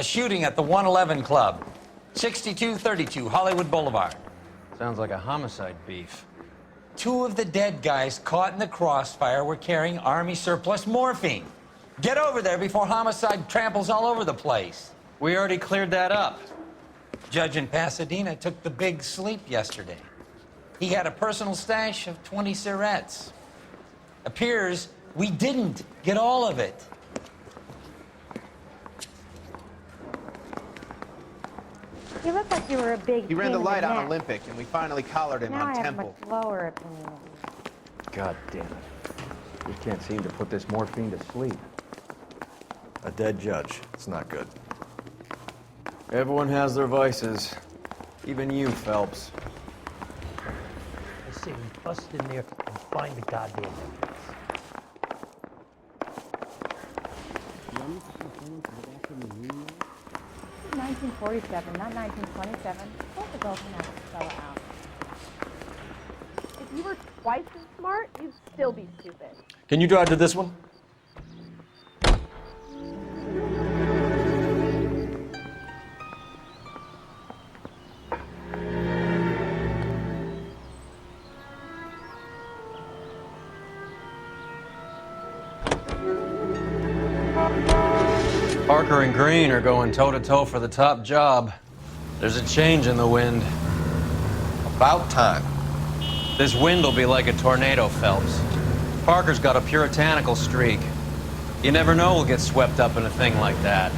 A shooting at the 111 Club, 6232 Hollywood Boulevard. Sounds like a homicide beef. 2 of the dead guys caught in the crossfire were carrying Army surplus morphine. Get over there before homicide tramples all over the place. We already cleared that up. Judge in Pasadena took the big sleep yesterday. He had a personal stash of 20 Syrettes. Appears we didn't get all of it. You look like you were a big He ran the pain in light on neck. Olympic, and we finally collared him Now on I have a Temple. much lower opinion of you. God damn it. We can't seem to put this morphine to sleep. A dead judge. It's not good. Everyone has their vices. Even you, Phelps. I say we bust in there and find the goddamn evidence. 1947, not 1927. Both the girls can have a fella out. If you were twice as smart, you'd still be stupid. Can you drive to this one? Parker and Green are going toe-to-toe for the top job. There's a change in the wind. About time. This wind will be like a tornado, Phelps. Parker's got a puritanical streak. You never know we'll get swept up in a thing like that.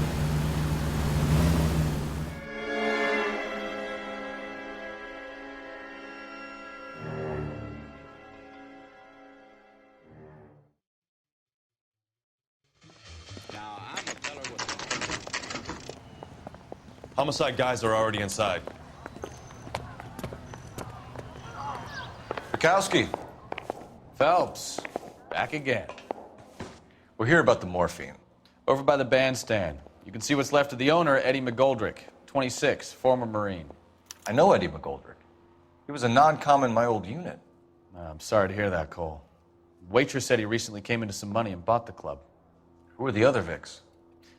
Homicide guys are already inside. Bukowski. Phelps, back again. We're here about the morphine. Over by the bandstand. You can see what's left of the owner, Eddie McGoldrick, 26, former Marine. I know Eddie McGoldrick. He was a non-com in my old unit. I'm sorry to hear that, Cole. Waitress said he recently came into some money and bought the club. Who are the other Vics?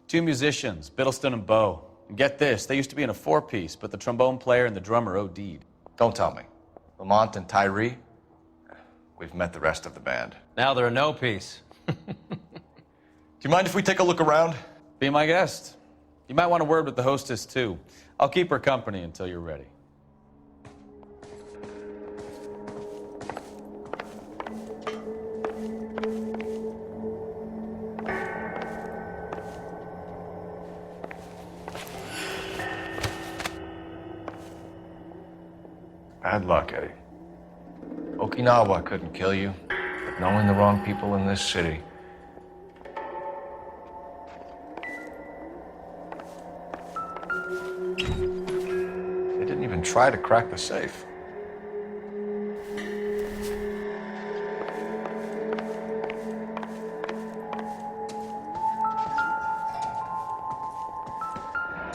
2 musicians, Biddleston and Bowe. And get this, they used to be in a 4-piece, but the trombone player and the drummer OD'd. Don't tell me. Lamont and Tyree? We've met the rest of the band. Now they're a no-piece. Do you mind if we take a look around? Be my guest. You might want a word with the hostess, too. I'll keep her company until you're ready. Bad luck, Eddie. Okinawa couldn't kill you, but knowing the wrong people in this city. They didn't even try to crack the safe.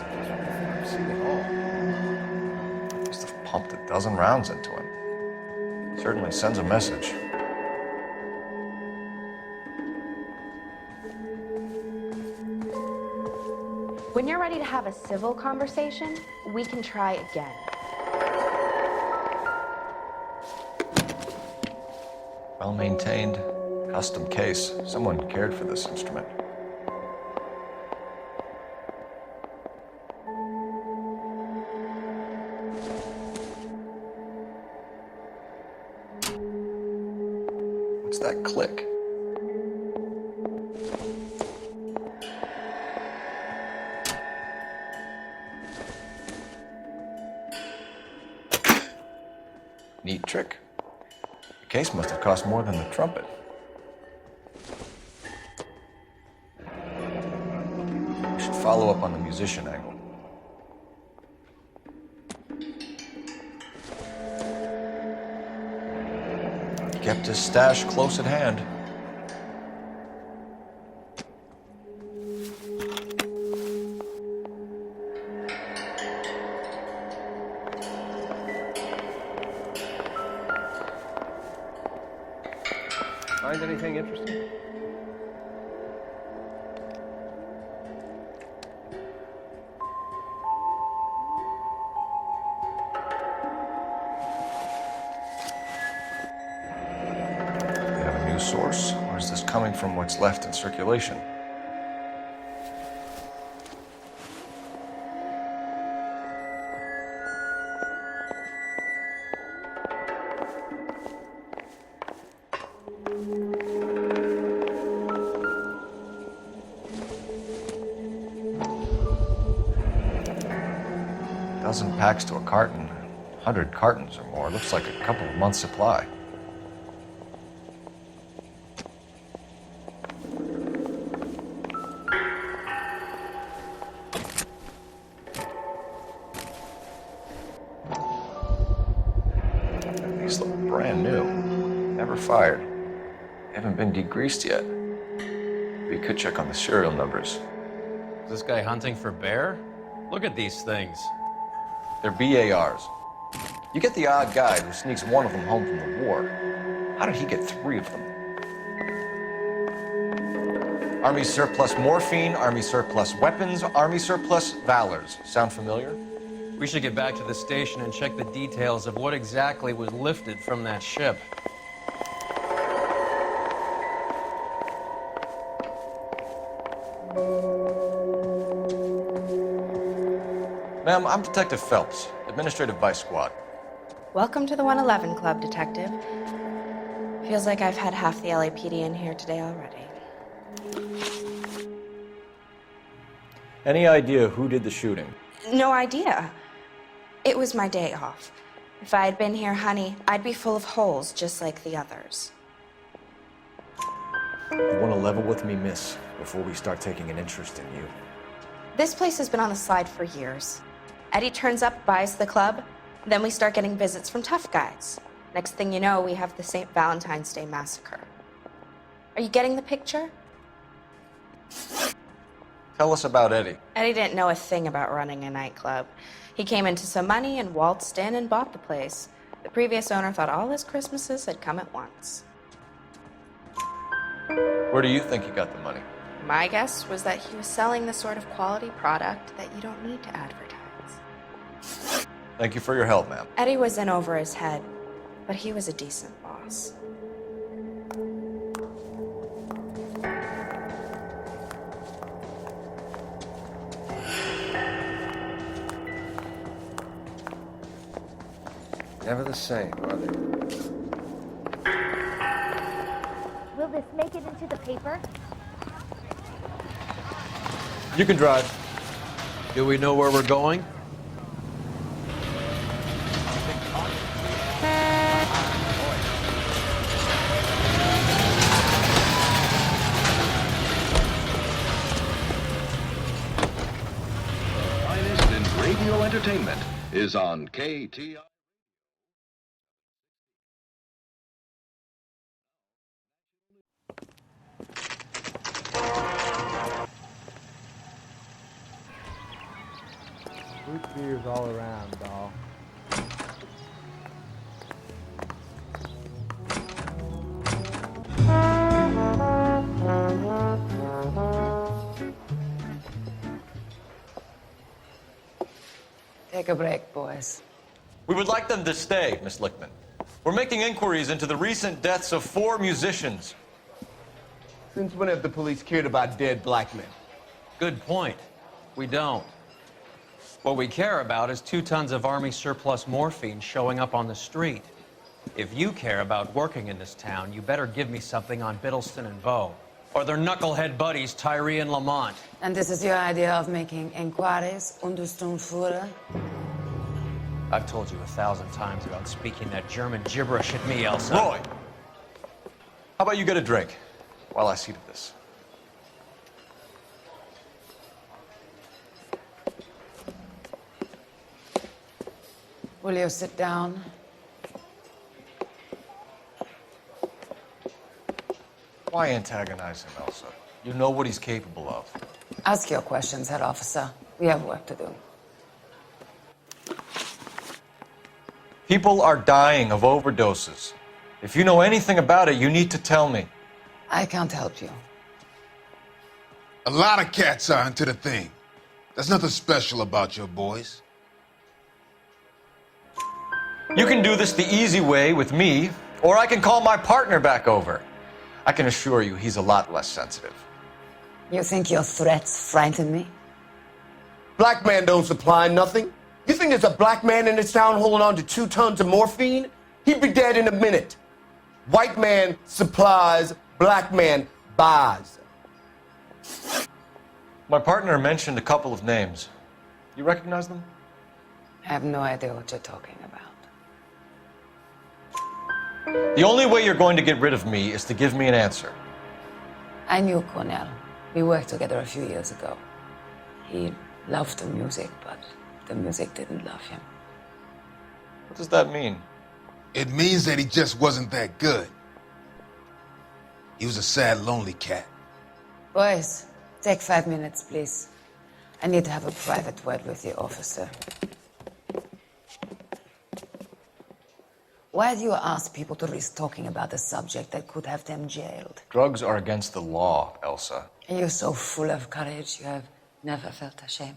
I've seen it all. Must have pumped a dozen rounds into him. Certainly sends a message. When you're ready to have a civil conversation, we can try again. Well-maintained, custom case. Someone cared for this instrument. What's that click? Neat trick. The case must have cost more than the trumpet. We should follow up on the musician angle. He kept his stash close at hand. Find anything interesting? source, or is this coming from what's left in circulation? Dozen packs to a carton, 100 cartons or more. Looks like a couple of months' supply. These look brand new. Never fired. Haven't been degreased yet. We could check on the serial numbers. Is this guy hunting for bear? Look at these things. They're BARs. You get the odd guy who sneaks one of them home from the war. How did he get 3 of them? Army surplus morphine, Army surplus weapons, Army surplus Valors. Sound familiar? We should get back to the station and check the details of what exactly was lifted from that ship. Ma'am, I'm Detective Phelps, Administrative Vice Squad. Welcome to the 111 Club, Detective. Feels like I've had half the LAPD in here today already. Any idea who did the shooting? No idea. It was my day off. If I had been here, honey, I'd be full of holes just like the others. You want to level with me, miss, before we start taking an interest in you? This place has been on the slide for years. Eddie turns up, buys the club, then we start getting visits from tough guys. Next thing you know, we have the St. Valentine's Day massacre. Are you getting the picture? Tell us about Eddie. Eddie didn't know a thing about running a nightclub. He came into some money and waltzed in and bought the place. The previous owner thought all his Christmases had come at once. Where do you think he got the money? My guess was that he was selling the sort of quality product that you don't need to advertise. Thank you for your help, ma'am. Eddie was in over his head, but he was a decent boss. Never the same, are they? Will this make it into the paper? You can drive. Do we know where we're going? Finest in radio entertainment is on KTI. Root beers all around, doll. Take a break, boys. We would like them to stay, Miss Lichtmann. We're making inquiries into the recent deaths of 4 musicians. Since when have the police cared about dead black men? Good point. We don't. What we care about is 2 tons of Army surplus morphine showing up on the street. If you care about working in this town, you better give me something on Biddleston and Bow, or their knucklehead buddies Tyree and Lamont. And this is your idea of making inquiries, Unterstundenführer? I've told you 1,000 times about speaking that German gibberish at me, Elsa. Roy! How about you get a drink while I see to this? Will you sit down? Why antagonize him, Elsa? You know what he's capable of. Ask your questions, head officer. We have work to do. People are dying of overdoses. If you know anything about it, you need to tell me. I can't help you. A lot of cats are into the thing. There's nothing special about your boys. You can do this the easy way with me, or I can call my partner back over. I can assure you he's a lot less sensitive. You think your threats frighten me? Black man don't supply nothing. You think there's a black man in this town holding on to 2 tons of morphine? He'd be dead in a minute. White man supplies, black man buys. My partner mentioned a couple of names. You recognize them? I have no idea what you're talking about. The only way you're going to get rid of me is to give me an answer. I knew Cornell. We worked together a few years ago. He loved the music, but the music didn't love him. What does that mean? It means that he just wasn't that good. He was a sad, lonely cat. Boys, take 5 minutes, please. I need to have a private word with the officer. Why do you ask people to risk talking about a subject that could have them jailed? Drugs are against the law, Elsa. And you're so full of courage, you have never felt ashamed.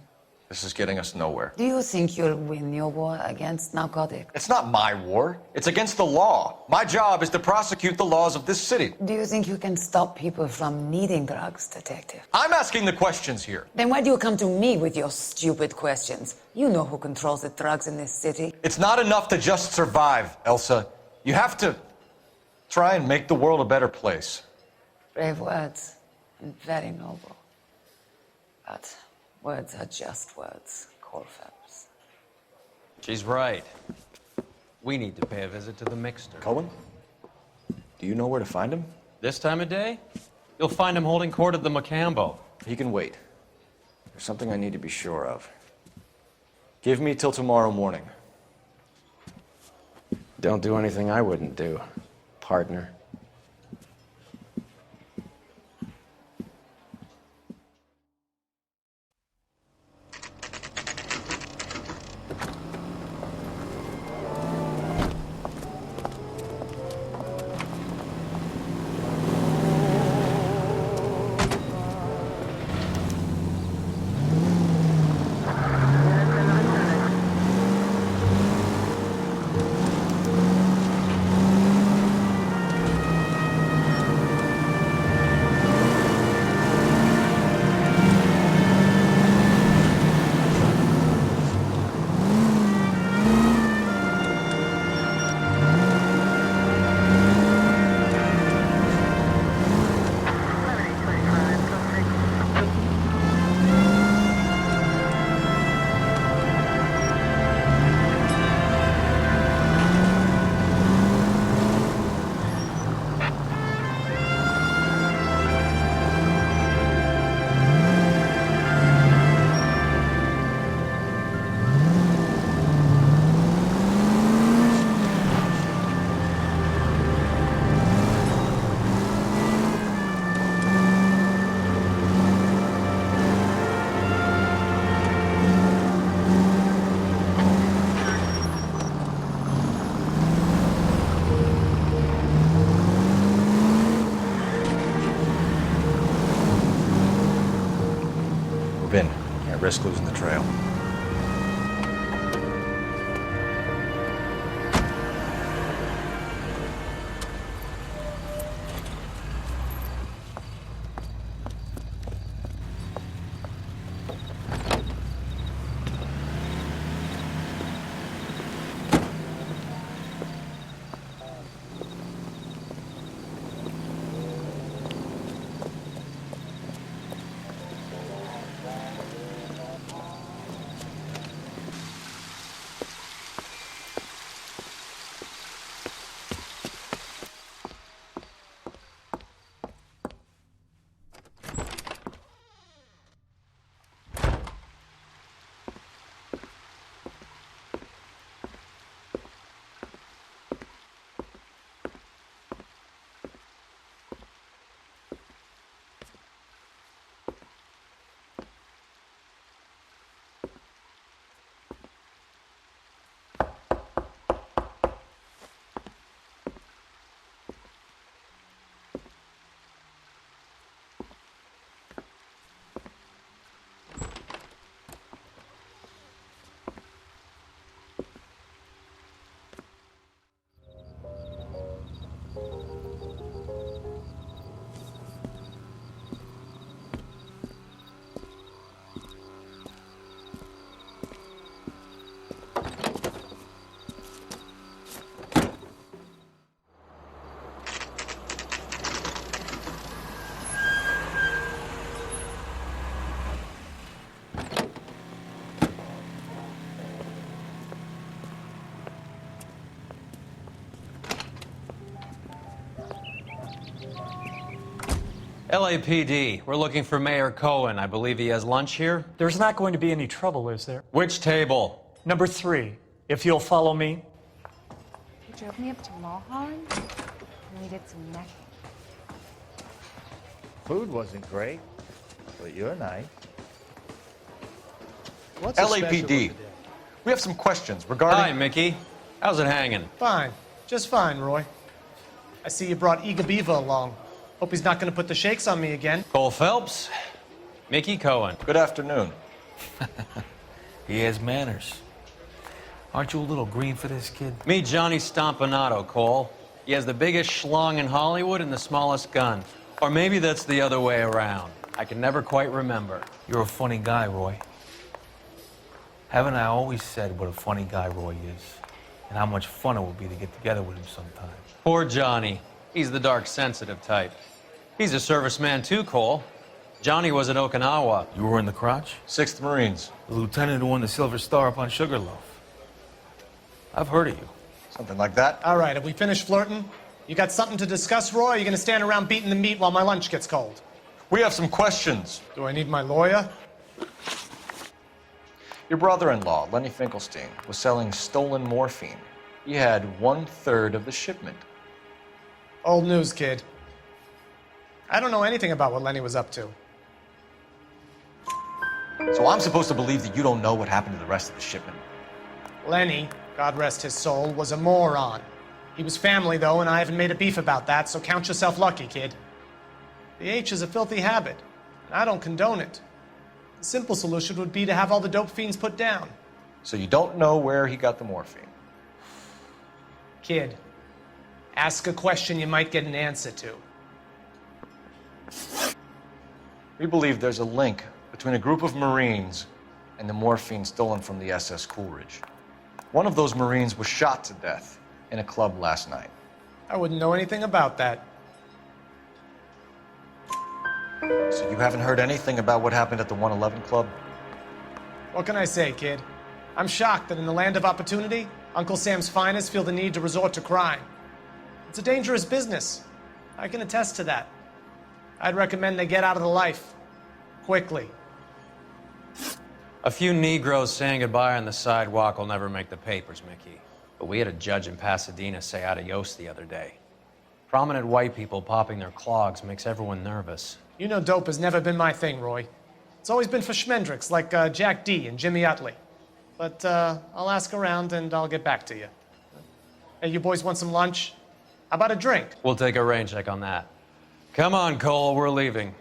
This is getting us nowhere. Do you think you'll win your war against narcotics? It's not my war. It's against the law. My job is to prosecute the laws of this city. Do you think you can stop people from needing drugs, detective? I'm asking the questions here. Then why do you come to me with your stupid questions? You know who controls the drugs in this city. It's not enough to just survive, Elsa. You have to try and make the world a better place. Brave words, and very noble. But words are just words, Colfax. She's right. We need to pay a visit to the mixer. Cohen? Do you know where to find him? This time of day? You'll find him holding court at the Macambo. He can wait. There's something I need to be sure of. Give me till tomorrow morning. Don't do anything I wouldn't do, partner. Risk losing the trail. LAPD, we're looking for Mayor Cohen. I believe he has lunch here. There's not going to be any trouble, is there? Which table? Number 3, if you'll follow me. You drove me up to Mulholland, and we did some necking. Food wasn't great, but you're nice. What's LAPD. We have some questions regarding... Hi, Mickey. How's it hanging? Fine. Just fine, Roy. I see you brought Eager Beaver along. Hope he's not going to put the shakes on me again. Cole Phelps, Mickey Cohen. Good afternoon. He has manners. Aren't you a little green for this kid? Meet Johnny Stompanato, Cole. He has the biggest schlong in Hollywood and the smallest gun. Or maybe that's the other way around. I can never quite remember. You're a funny guy, Roy. Haven't I always said what a funny guy Roy is? And how much fun it would be to get together with him sometime. Poor Johnny. He's the dark, sensitive type. He's a serviceman too, Cole. Johnny was at Okinawa. You were in the crotch? 6th Marines. The lieutenant who won the Silver Star up on Sugarloaf. I've heard of you. Something like that. All right, have we finished flirting? You got something to discuss, Roy, or are you going to stand around beating the meat while my lunch gets cold? We have some questions. Do I need my lawyer? Your brother-in-law, Lenny Finkelstein, was selling stolen morphine. He had 1/3 of the shipment. Old news, kid. I don't know anything about what Lenny was up to. So I'm supposed to believe that you don't know what happened to the rest of the shipment? Lenny, God rest his soul, was a moron. He was family, though, and I haven't made a beef about that, so count yourself lucky, kid. The H is a filthy habit, and I don't condone it. The simple solution would be to have all the dope fiends put down. So you don't know where he got the morphine? Kid, ask a question you might get an answer to. We believe there's a link between a group of Marines and the morphine stolen from the SS Coolidge. One of those Marines was shot to death in a club last night. I wouldn't know anything about that. So you haven't heard anything about what happened at the 111 Club? What can I say, kid? I'm shocked that in the land of opportunity, Uncle Sam's finest feel the need to resort to crime. It's a dangerous business. I can attest to that. I'd recommend they get out of the life. Quickly. A few Negroes saying goodbye on the sidewalk will never make the papers, Mickey. But we had a judge in Pasadena say adios the other day. Prominent white people popping their clogs makes everyone nervous. You know dope has never been my thing, Roy. It's always been for schmendricks like Jack D. and Jimmy Utley. But I'll ask around and I'll get back to you. Hey, you boys want some lunch? How about a drink? We'll take a rain check on that. Come on, Cole, we're leaving.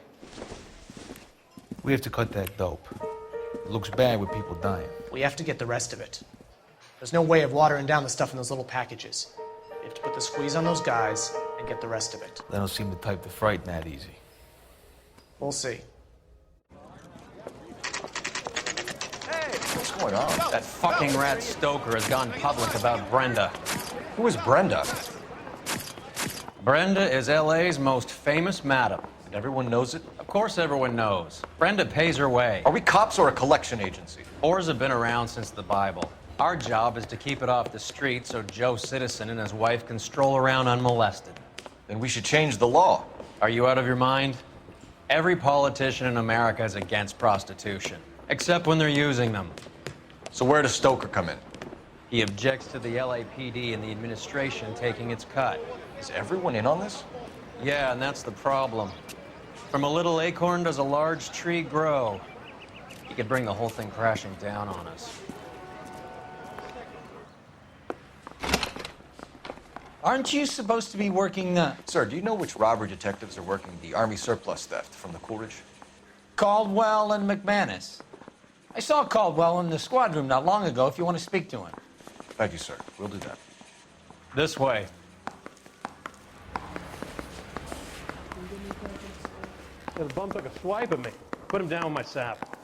We have to cut that dope. It looks bad with people dying. We have to get the rest of it. There's no way of watering down the stuff in those little packages. You have to put the squeeze on those guys and get the rest of it. They don't seem the type to frighten that easy. We'll see. What's going on? That fucking rat Stoker has gone public about Brenda. Who is Brenda? Brenda is LA's most famous madam. And everyone knows it? Of course everyone knows. Brenda pays her way. Are we cops or a collection agency? Whores have been around since the Bible. Our job is to keep it off the street so Joe Citizen and his wife can stroll around unmolested. Then we should change the law. Are you out of your mind? Every politician in America is against prostitution, except when they're using them. So where does Stoker come in? He objects to the LAPD and the administration taking its cut. Is everyone in on this? Yeah, and that's the problem. From a little acorn does a large tree grow. He could bring the whole thing crashing down on us. Aren't you supposed to be working, Sir, do you know which robbery detectives are working the Army surplus theft from the Coolidge? Caldwell and McManus? I saw Caldwell in the squad room not long ago if you want to speak to him. Thank you, sir. We'll do that. This way. The bum took a swipe at me. Put him down with my sap.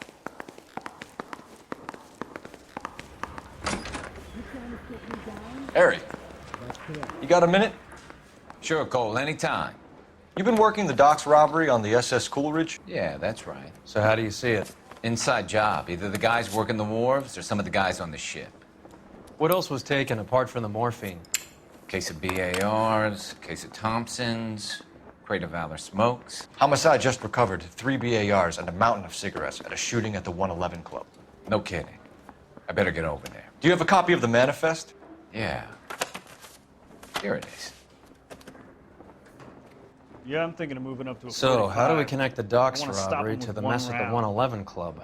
Harry, you got a minute? Sure, Cole, anytime. You've been working the docks robbery on the SS Coolidge? Yeah, that's right. So how do you see it? Inside job. Either the guys working the wharves or some of the guys on the ship. What else was taken apart from the morphine? Case of BARs, case of Thompsons, crate of Valor smokes. Homicide just recovered 3 BARs and a mountain of cigarettes at a shooting at the 111 Club. No kidding. I better get over there. Do you have a copy of the manifest? Yeah. Here it is. Yeah, I'm thinking of moving up to a So, 45. how do we connect the docks I wanna stop robbery him to with the one mess at the round. 111 Club?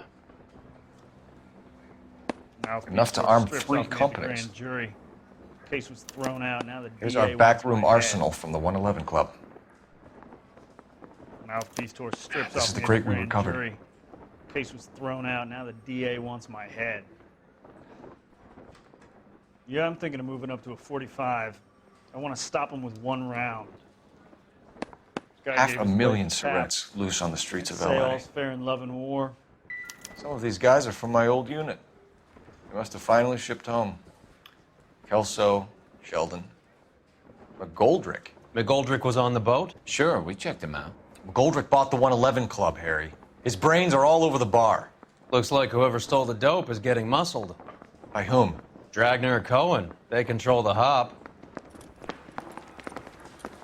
Mouthpiece Enough to tore arm strips 3 off me at the companies. grand jury. Case was thrown out. Now the Here's DA our wants backroom my arsenal from the 111 Club. head. Mouthpiece tore strips This off is me the at crate we grand recovered. jury. Case was thrown out. Now the DA wants my head. Yeah, I'm thinking of moving up to a 45. I want to stop him with one round. Guy gave his wife 500,000 a tap. Syrettes loose on the streets of Say LA. all's fair in love and war. Some of these guys are from my old unit. They must have finally shipped home. Kelso, Sheldon, McGoldrick. McGoldrick was on the boat? Sure, we checked him out. McGoldrick bought the 111 Club, Harry. His brains are all over the bar. Looks like whoever stole the dope is getting muscled. By whom? Dragner or Cohen. They control the hop.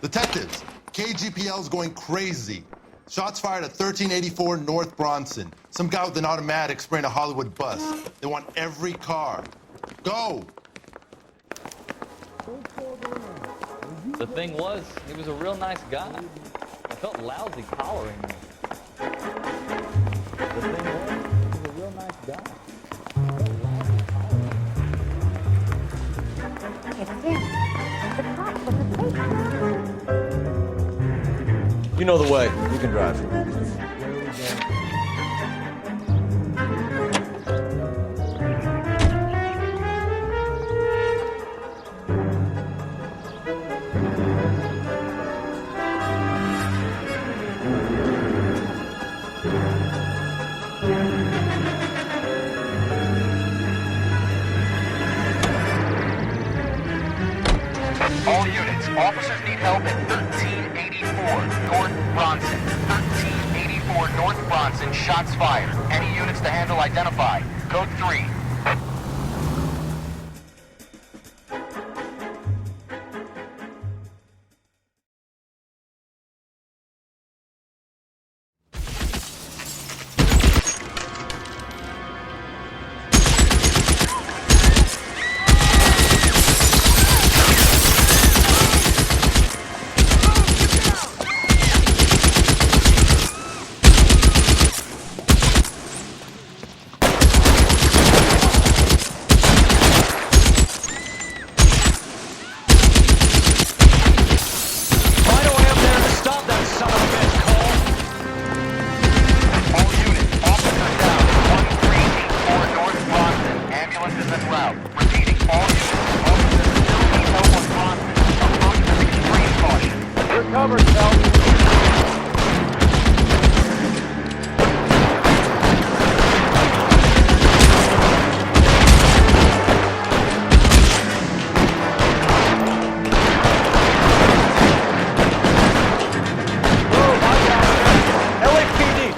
Detectives, KGPL's going crazy. Shots fired at 1384 North Bronson. Some guy with an automatic spraying a Hollywood bus. They want every car. Go! The thing was, he was a real nice guy. I felt lousy collaring him. The thing was, he was a real nice guy. You know the way. You can drive. All units, officers need help at 1384 North Bronson. 1384 North Bronson, shots fired. Any units to handle identify. Code 3.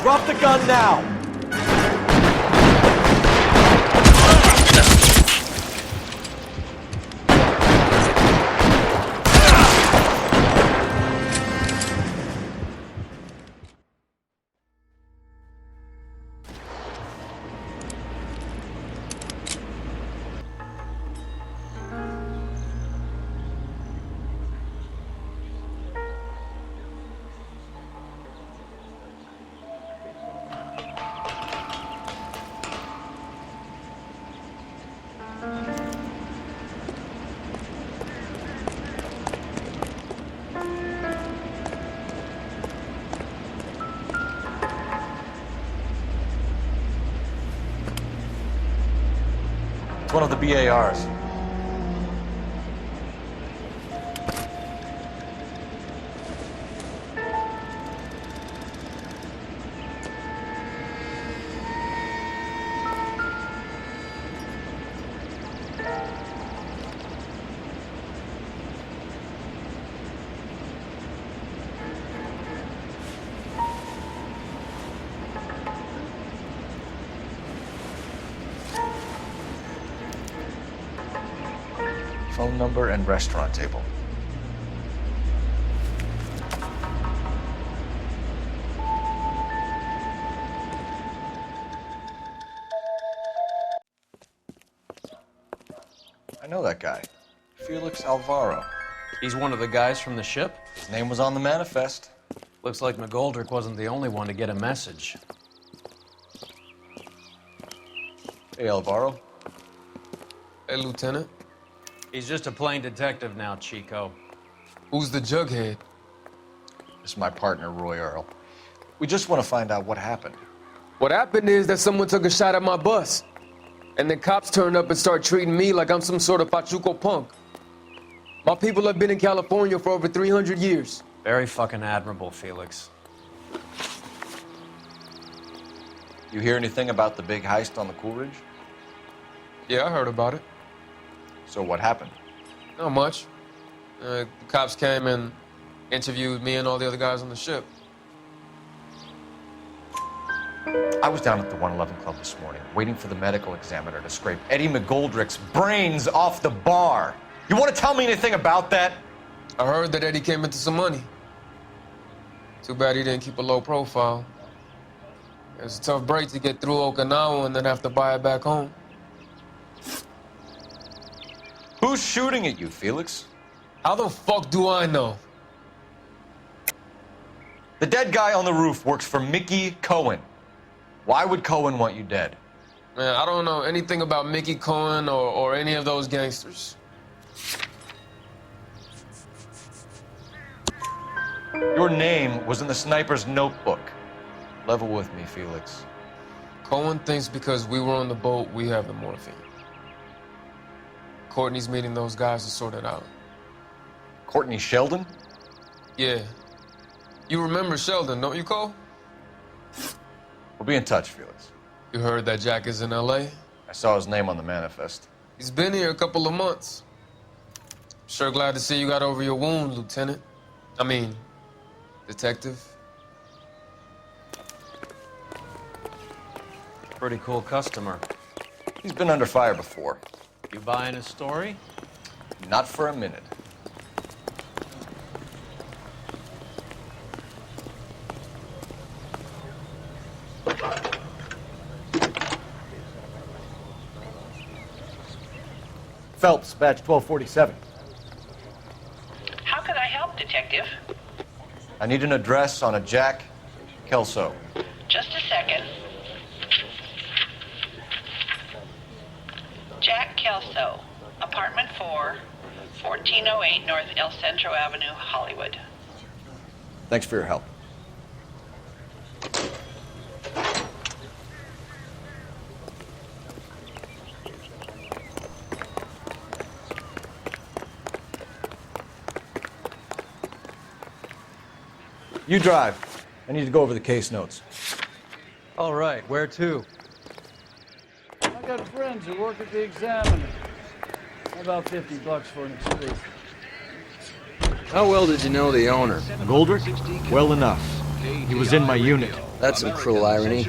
Drop the gun now! It's one of the BARs. Phone number and restaurant table. know that guy. Felix Alvaro. He's one of the guys from the ship? His name was on the manifest. Looks like McGoldrick wasn't the only one to get a message. Hey, Alvaro. Hey, Lieutenant. He's just a plain detective now, Chico. Who's the jughead? This is my partner, Roy Earl. We just want to find out what happened. What happened is that someone took a shot at my bus. And then cops turned up and started treating me like I'm some sort of Pachuco punk. My people have been in California for over 300 years. Very fucking admirable, Felix. You hear anything about the big heist on the Coolidge? Yeah, I heard about it. So what happened? Not much. The cops came and interviewed me and all the other guys on the ship. I was down at the 111 Club this morning, waiting for the medical examiner to scrape Eddie McGoldrick's brains off the bar. You want to tell me anything about that? I heard that Eddie came into some money. Too bad he didn't keep a low profile. It was a tough break to get through Okinawa and then have to buy it back home. Who's shooting at you, Felix? How the fuck do I know? The dead guy on the roof works for Mickey Cohen. Why would Cohen want you dead? Man, I don't know anything about Mickey Cohen or any of those gangsters. Your name was in the sniper's notebook. Level with me, Felix. Cohen thinks because we were on the boat, we have the morphine. Courtney's meeting those guys to sort it out. Courtney Sheldon? Yeah. You remember Sheldon, don't you, Cole? We'll be in touch, Felix. You heard that Jack is in L.A.? I saw his name on the manifest. He's been here a couple of months. Sure glad to see you got over your wound, Lieutenant. I mean, Detective. Pretty cool customer. He's been under fire before. You buying his story? Not for a minute. Phelps, badge 1247. How can I help, Detective? I need an address on a Jack Kelso. Just a second. Jack Kelso, apartment 4, 1408 North El Centro Avenue, Hollywood. Thanks for your help. You drive. I need to go over the case notes. All right, where to? I got friends who work at the Examiner. About $50 for an exclusive. How well did you know the owner? McGoldrick? Well enough. He was in my unit. That's some cruel irony.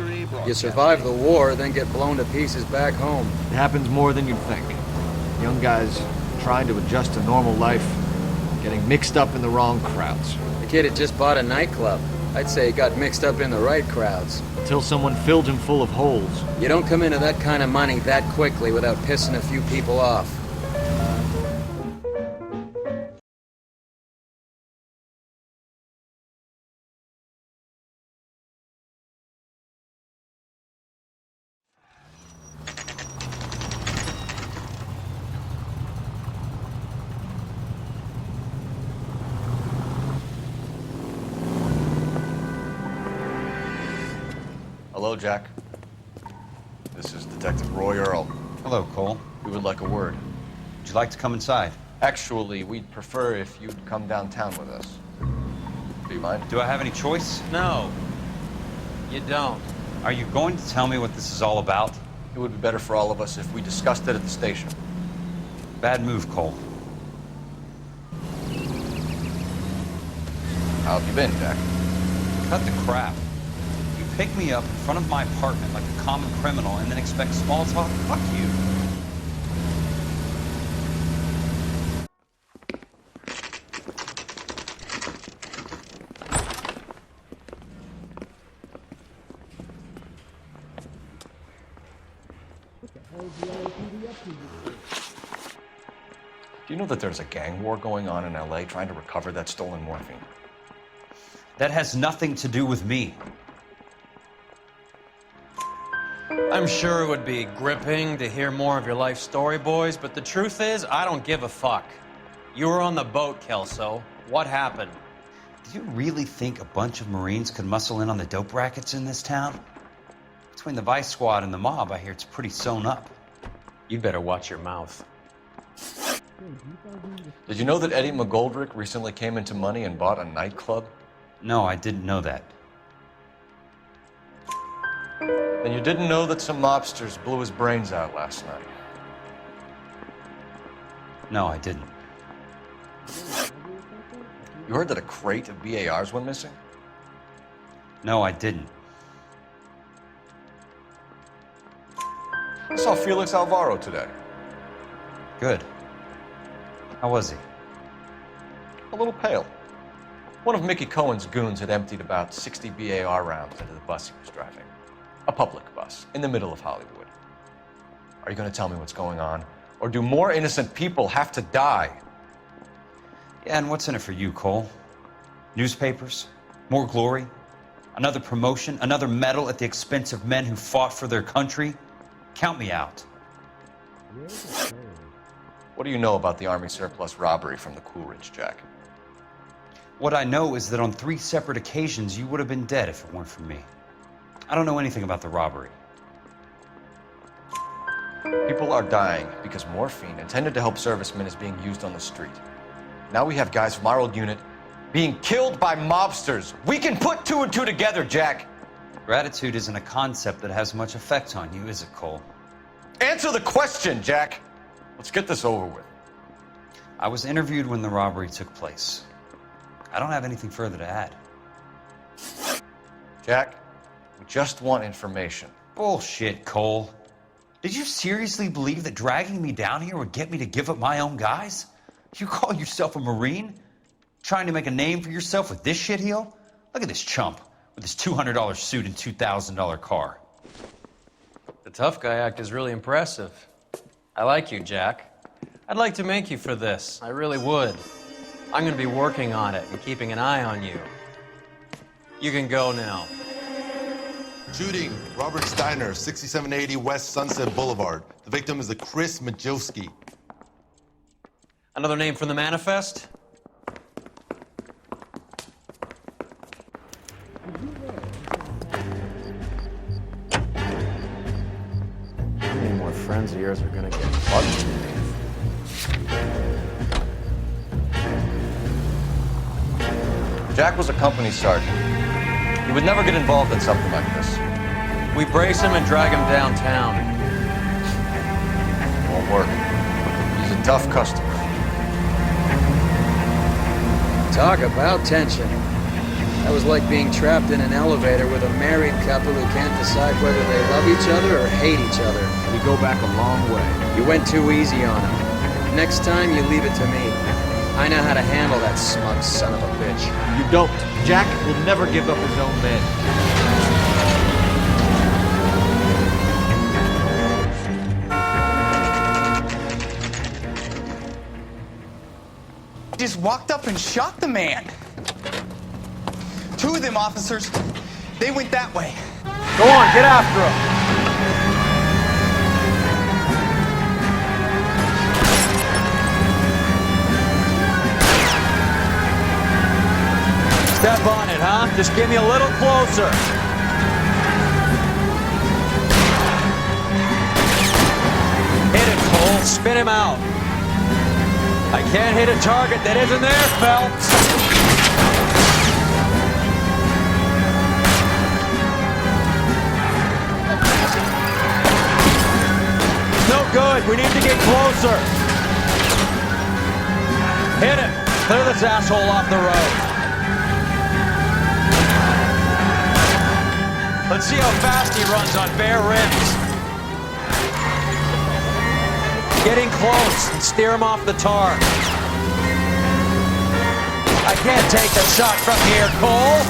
You survive the war, then get blown to pieces back home. It happens more than you'd think. Young guys trying to adjust to normal life, getting mixed up in the wrong crowds. The kid had just bought a nightclub. I'd say he got mixed up in the right crowds. Until someone filled him full of holes. You don't come into that kind of money that quickly without pissing a few people off. Hello, Jack. This is Detective Roy Earl. Hello, Cole. We would like a word. Would you like to come inside? Actually, we'd prefer if you'd come downtown with us. Do you mind? Do I have any choice? No, you don't. Are you going to tell me what this is all about? It would be better for all of us if we discussed it at the station. Bad move, Cole. How have you been, Jack? Cut the crap. You pick me up in front of my apartment like a common criminal and then expect small talk? Fuck you. you know that there's a gang war going on in LA trying to recover that stolen morphine? That has nothing to do with me. I'm sure it would be gripping to hear more of your life story, boys, but the truth is, I don't give a fuck. You were on the boat, Kelso. What happened? Do you really think a bunch of Marines could muscle in on the dope rackets in this town? Between the Vice Squad and the mob, I hear it's pretty sewn up. You'd better watch your mouth. Did you know that Eddie McGoldrick recently came into money and bought a nightclub? No, I didn't know that. Then you didn't know that some mobsters blew his brains out last night? No, I didn't. You heard that a crate of BARs went missing? No, I didn't. I saw Felix Alvaro today. Good. How was he? A little pale. One of Mickey Cohen's goons had emptied about 60 BAR rounds into the bus he was driving. A public bus, in the middle of Hollywood. Are you going to tell me what's going on? Or do more innocent people have to die? Yeah, and what's in it for you, Cole? Newspapers? More glory? Another promotion? Another medal at the expense of men who fought for their country? Count me out. What do you know about the Army surplus robbery from the Coolidge, Jack? What I know is that on 3 separate occasions you would have been dead if it weren't for me. I don't know anything about the robbery. People are dying because morphine intended to help servicemen is being used on the street. Now we have guys from our old unit being killed by mobsters. We can put 2 and 2 together, Jack. Gratitude isn't a concept that has much effect on you, is it, Cole? Answer the question, Jack. Let's get this over with. I was interviewed when the robbery took place. I don't have anything further to add. Jack, we just want information. Bullshit, Cole. Did you seriously believe that dragging me down here would get me to give up my own guys? You call yourself a Marine? Trying to make a name for yourself with this shitheel? Look at this chump with his $200 suit and $2,000 car. The tough guy act is really impressive. I like you, Jack. I'd like to make you for this. I really would. I'm going to be working on it and keeping an eye on you. You can go now. Shooting, Robert Steiner, 6780 West Sunset Boulevard. The victim is a Chris Majowski. Another name from the manifest? How many more friends of yours are gonna get fucked today? Jack was a company sergeant. He would never get involved in something like this. We brace him and drag him downtown. Won't work. He's a tough customer. Talk about tension. That was like being trapped in an elevator with a married couple who can't decide whether they love each other or hate each other. We go back a long way. You went too easy on him. Next time, you leave it to me. I know how to handle that smug son of a bitch. You don't. Jack will never give up his own men. Just walked up and shot the man. 2 of them officers, they went that way. Go on, get after him. Step on it, huh? Just get me a little closer. Hit him, Cole. Spin him out. I can't hit a target that isn't there, Phelps. No good. We need to get closer. Hit him. Clear this asshole off the road. Let's see how fast he runs on bare rims. Getting close and steer him off the tar. I can't take the shot from here, Cole.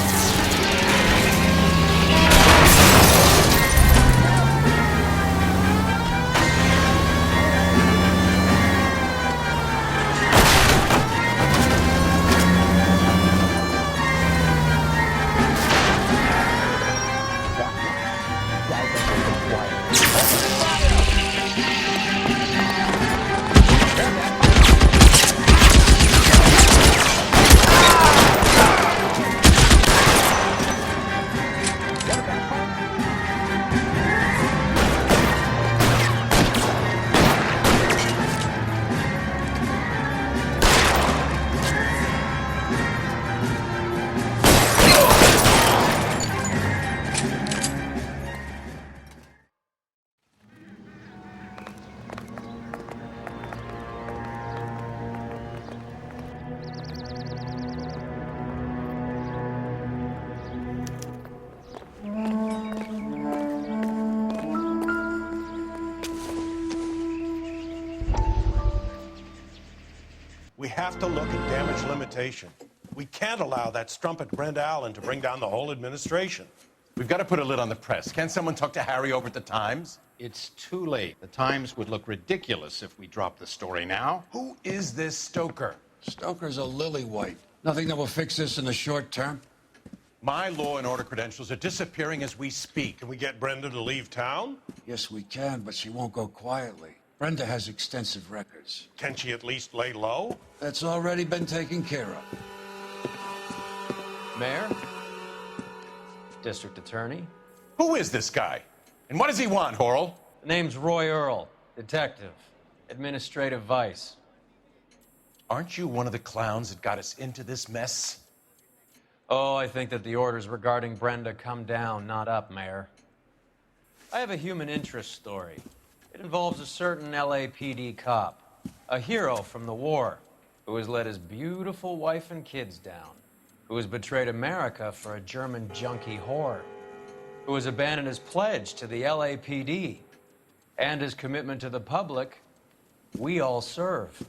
to look at damage limitation. We can't allow that strumpet Brent Allen to bring down the whole administration. We've got to put a lid on the press. Can't someone talk to Harry over at the Times? It's too late. The Times would look ridiculous if we dropped the story now. Who is this Stoker? Stoker's a lily-white. Nothing that will fix this in the short term. My law and order credentials are disappearing as we speak. Can we get Brenda to leave town? Yes, we can, but she won't go quietly. Brenda has extensive records. Can she at least lay low? That's already been taken care of. Mayor? District Attorney? Who is this guy? And what does he want, Horrell? The name's Roy Earl, detective, administrative vice. Aren't you one of the clowns that got us into this mess? Oh, I think that the orders regarding Brenda come down, not up, Mayor. I have a human interest story. It involves a certain LAPD cop, a hero from the war, who has let his beautiful wife and kids down, who has betrayed America for a German junkie whore, who has abandoned his pledge to the LAPD and his commitment to the public. We all serve.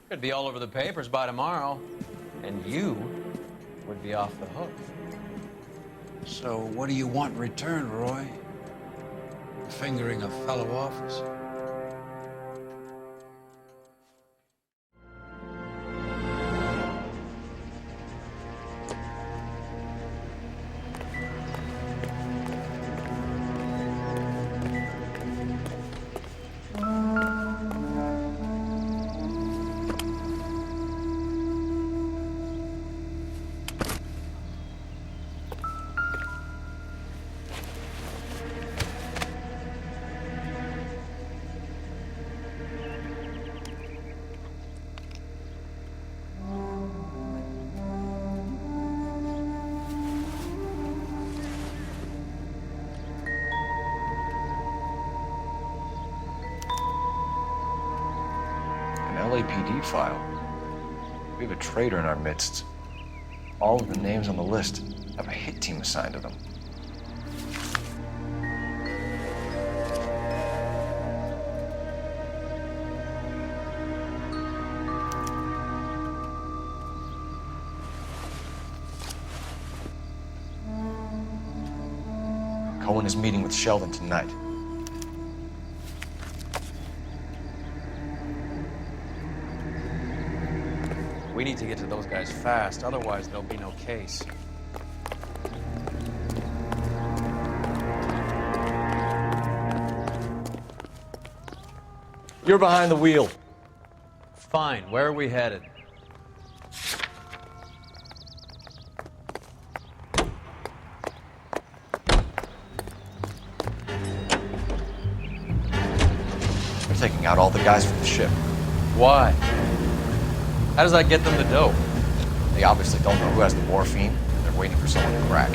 Could be all over the papers by tomorrow, and you would be off the hook. So what do you want in return, Roy? Fingering a fellow officer? LAPD file. We have a traitor in our midst. All of the names on the list have a hit team assigned to them. Cohen is meeting with Sheldon tonight. We need to get to those guys fast, otherwise there'll be no case. You're behind the wheel. Fine, where are we headed? We're taking out all the guys from the ship. Why? How does that get them the dope? They obviously don't know who has the morphine, and they're waiting for someone to crack.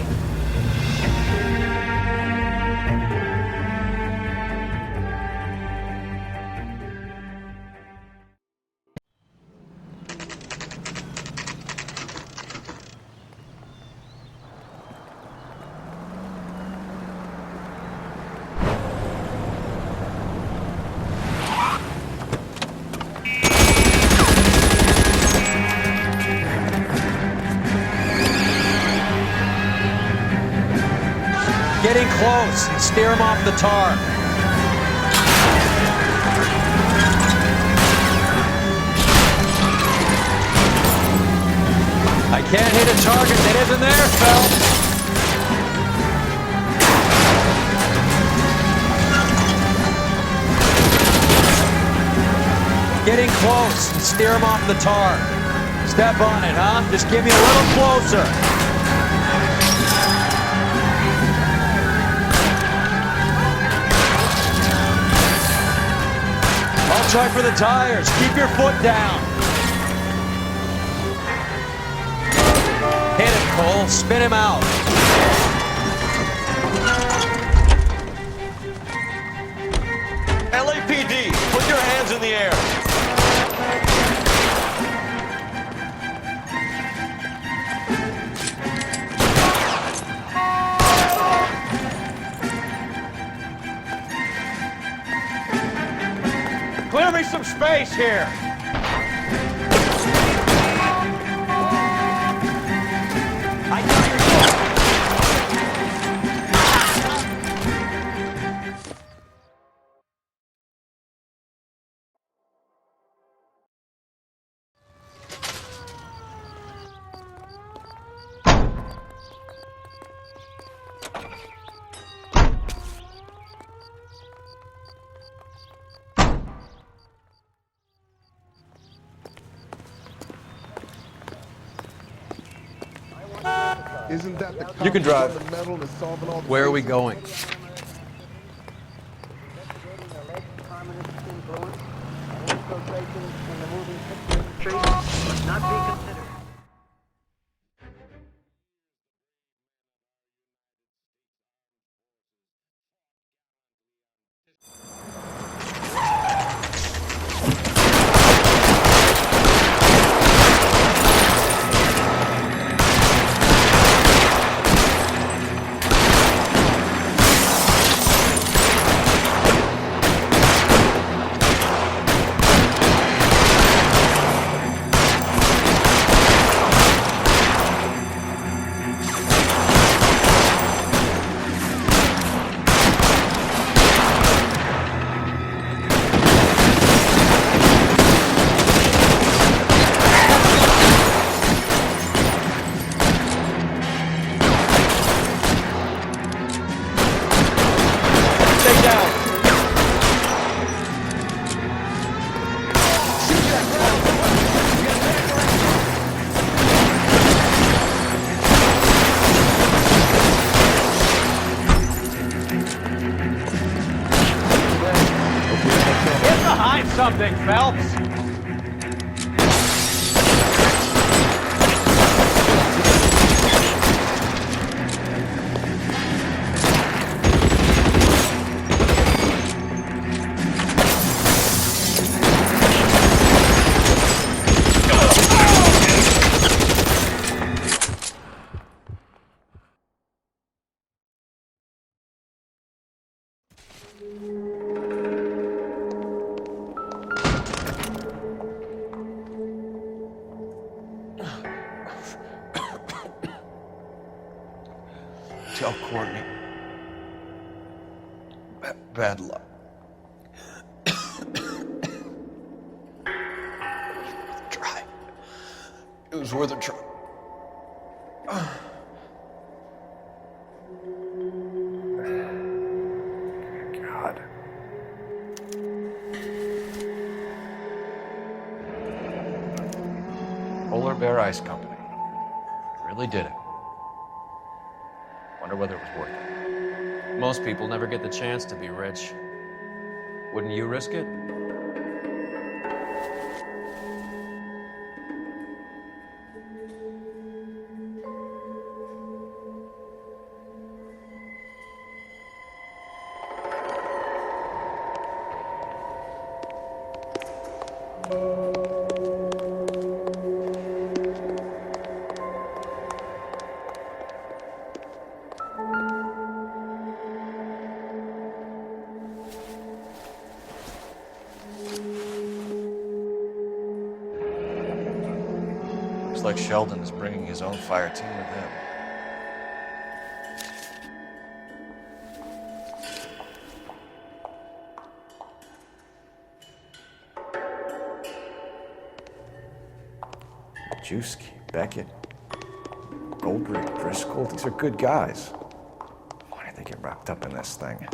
Getting close and steer him off the tar. I can't hit a target that isn't there, Phil. Getting close and steer him off the tar. Step on it, huh? Just give me a little closer. I'll try for the tires. Keep your foot down. Hit it, Cole. Spin him out. LAPD, put your hands in the air. Clear me some space here. Isn't that the You can drive. fundamental to solving all the Where are we going? Not be considered. Something, Phelps. Tell Courtney. Bad luck. Try. It was worth a try. God. Polar Bear Ice Company. Really did it. Wonder whether it was worth it. Most people never get the chance to be rich. Wouldn't you risk it? Looks like Sheldon is bringing his own fire team with him. Juski, Beckett, McGoldrick, Driscoll, these are good guys. Why did they get wrapped up in this thing?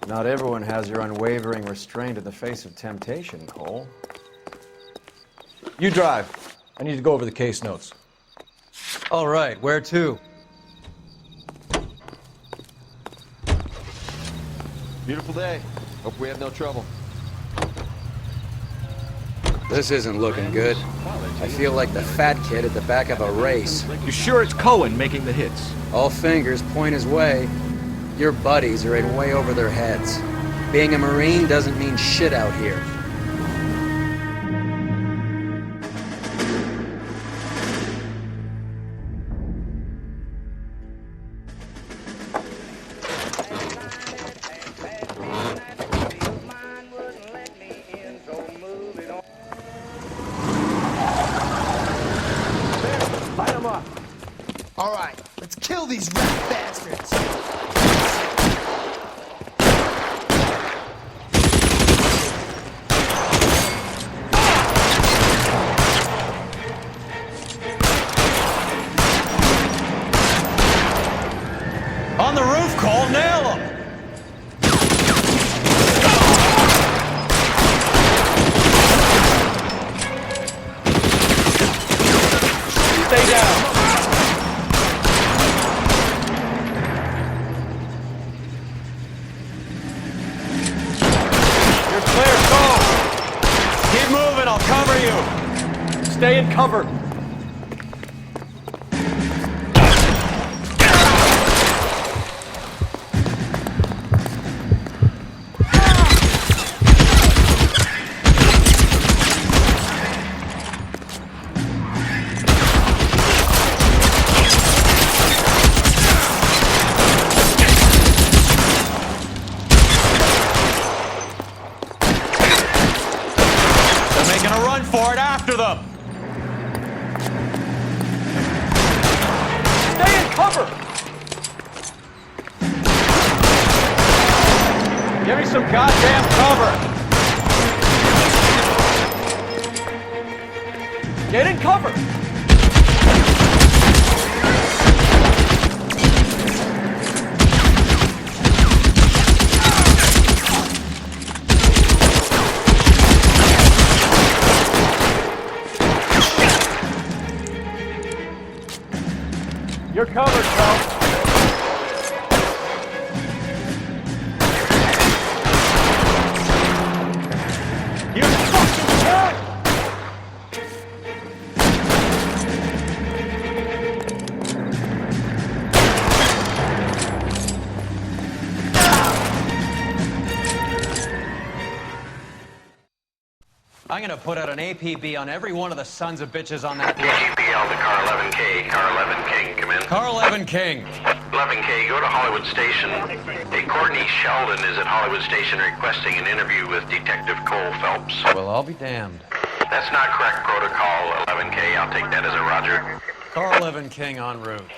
Not everyone has your unwavering restraint in the face of temptation, Cole. You drive. I need to go over the case notes. All right, where to? Beautiful day. Hope we have no trouble. This isn't looking good. I feel like the fat kid at the back of a race. You sure it's Cohen making the hits? All fingers point his way. Your buddies are in way over their heads. Being a Marine doesn't mean shit out here. All right, let's kill these rat bastards. On the roof, Cole, nail him! Stay in cover. For it after them! Stay in cover! Give me some goddamn cover! Get in cover! You're covered, Phelps. You fucking cunt! I'm gonna put out an APB on every one of the sons of bitches on that list. GPL to car 11K. Car 11 King, come in. Car 11 King. 11K, go to Hollywood Station. Hey, Courtney Sheldon is at Hollywood Station requesting an interview with Detective Cole Phelps. Well, I'll be damned. That's not correct protocol, 11K. I'll take that as a roger. Car 11 King en route.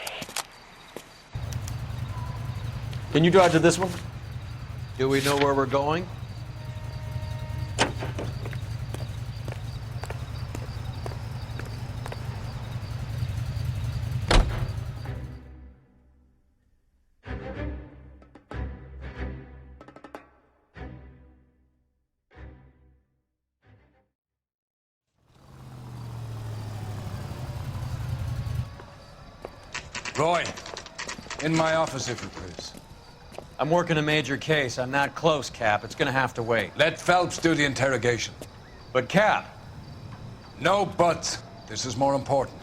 Can you drive to this one? Do we know where we're going? Roy, in my office, if you please. I'm working a major case. I'm not close, Cap. It's gonna have to wait. Let Phelps do the interrogation. But, Cap. No buts. This is more important.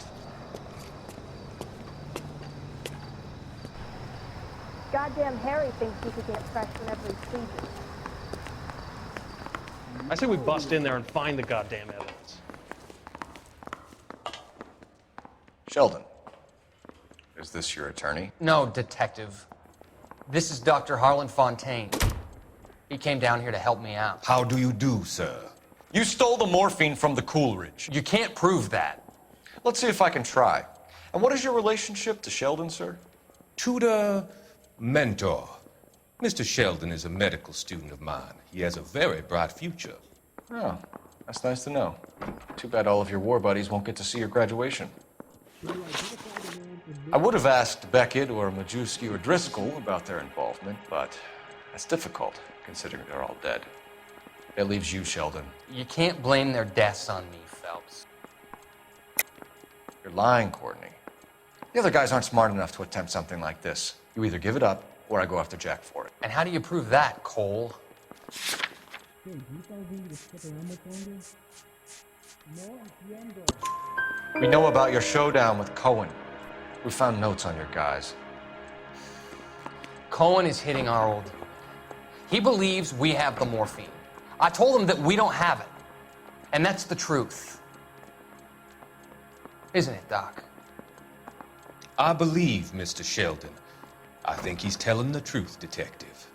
Goddamn Harry thinks he could get fresh whenever he pleases. I say we bust in there and find the goddamn evidence. Sheldon, is this your attorney? No, Detective. This is Dr. Harlan Fontaine. He came down here to help me out. How do you do, sir? You stole the morphine from the Coolidge. You can't prove that. Let's see if I can try. And what is your relationship to Sheldon, sir? Tutor, mentor. Mr. Sheldon is a medical student of mine. He has a very bright future. Oh, that's nice to know. Too bad all of your war buddies won't get to see your graduation. I would have asked Beckett or Majewski or Driscoll about their involvement, but that's difficult, considering they're all dead. That leaves you, Sheldon. You can't blame their deaths on me, Phelps. You're lying, Courtney. The other guys aren't smart enough to attempt something like this. You either give it up, or I go after Jack for it. And how do you prove that, Cole? We know about your showdown with Cohen. We found notes on your guys. Cohen is hitting our old dude. He believes we have the morphine. I told him that we don't have it. And that's the truth. Isn't it, Doc? I believe Mr. Sheldon. I think he's telling the truth, Detective.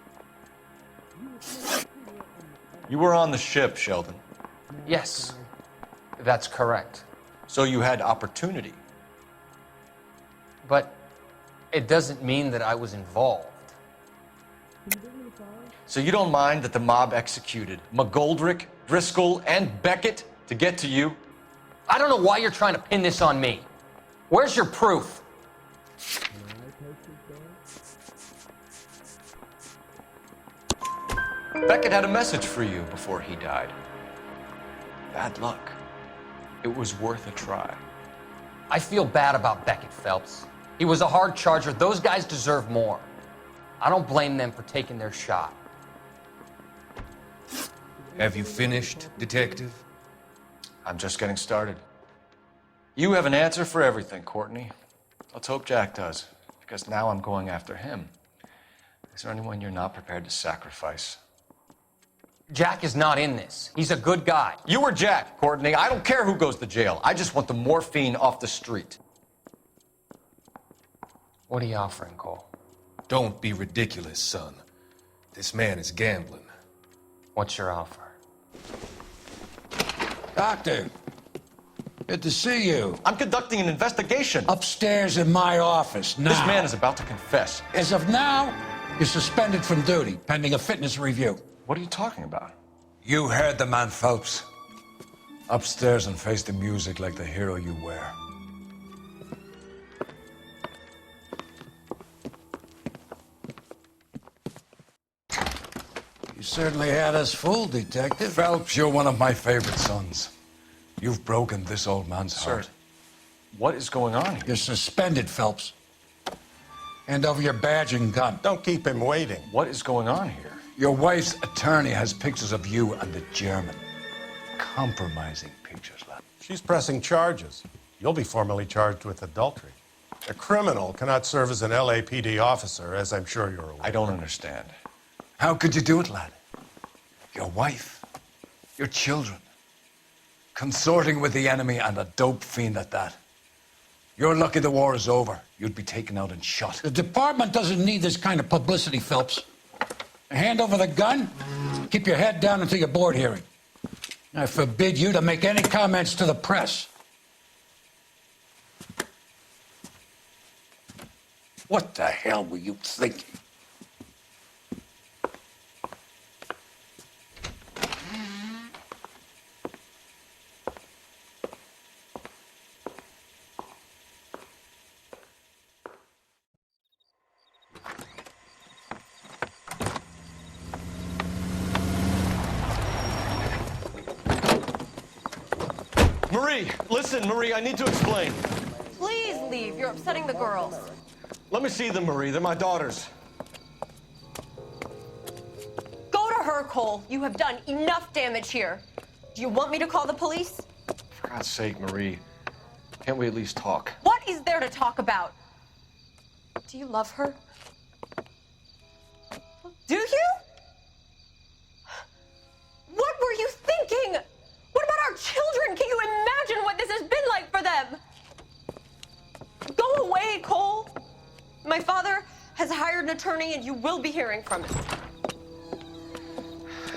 You were on the ship, Sheldon. Yes, that's correct. So you had opportunity. But it doesn't mean that I was involved. So you don't mind that the mob executed McGoldrick, Driscoll, and Beckett to get to you? I don't know why you're trying to pin this on me. Where's your proof? Beckett had a message for you before he died. Bad luck. It was worth a try. I feel bad about Beckett, Phelps. He was a hard charger. Those guys deserve more. I don't blame them for taking their shot. Have you finished, Detective? I'm just getting started. You have an answer for everything, Courtney. Let's hope Jack does, because now I'm going after him. Is there anyone you're not prepared to sacrifice? Jack is not in this. He's a good guy. You or Jack, Courtney. I don't care who goes to jail. I just want the morphine off the street. What are you offering, Cole? Don't be ridiculous, son. This man is gambling. What's your offer? Doctor, good to see you. I'm conducting an investigation. Upstairs in my office, now. This man is about to confess. As of now, you're suspended from duty, pending a fitness review. What are you talking about? You heard the man, Phelps. Upstairs and face the music like the hero you were. You certainly had us fooled, Detective. Phelps, you're one of my favorite sons. You've broken this old man's heart. Sir, what is going on here? You're suspended, Phelps. Hand over your badge and gun. Don't keep him waiting. What is going on here? Your wife's attorney has pictures of you and the German. Compromising pictures, lad. She's pressing charges. You'll be formally charged with adultery. A criminal cannot serve as an LAPD officer, as I'm sure you're aware. I don't understand. How could you do it, lad? Your wife, your children, consorting with the enemy and a dope fiend at that. You're lucky the war is over. You'd be taken out and shot. The department doesn't need this kind of publicity, Phelps. Hand over the gun, keep your head down until your board hearing. I forbid you to make any comments to the press. What the hell were you thinking? Marie, listen, Marie, I need to explain. Please leave. You're upsetting the girls. Let me see them, Marie. They're my daughters. Go to her, Cole. You have done enough damage here. Do you want me to call the police? For God's sake, Marie, can't we at least talk? What is there to talk about? Do you love her? Do you? What were you thinking? What about our children? Can you imagine what this has been like for them? Go away, Cole. My father has hired an attorney and you will be hearing from him.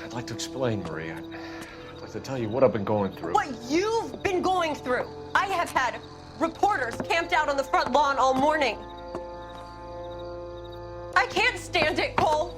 I'd like to explain, Marie. I'd like to tell you what I've been going through. What you've been going through. I have had reporters camped out on the front lawn all morning. I can't stand it, Cole.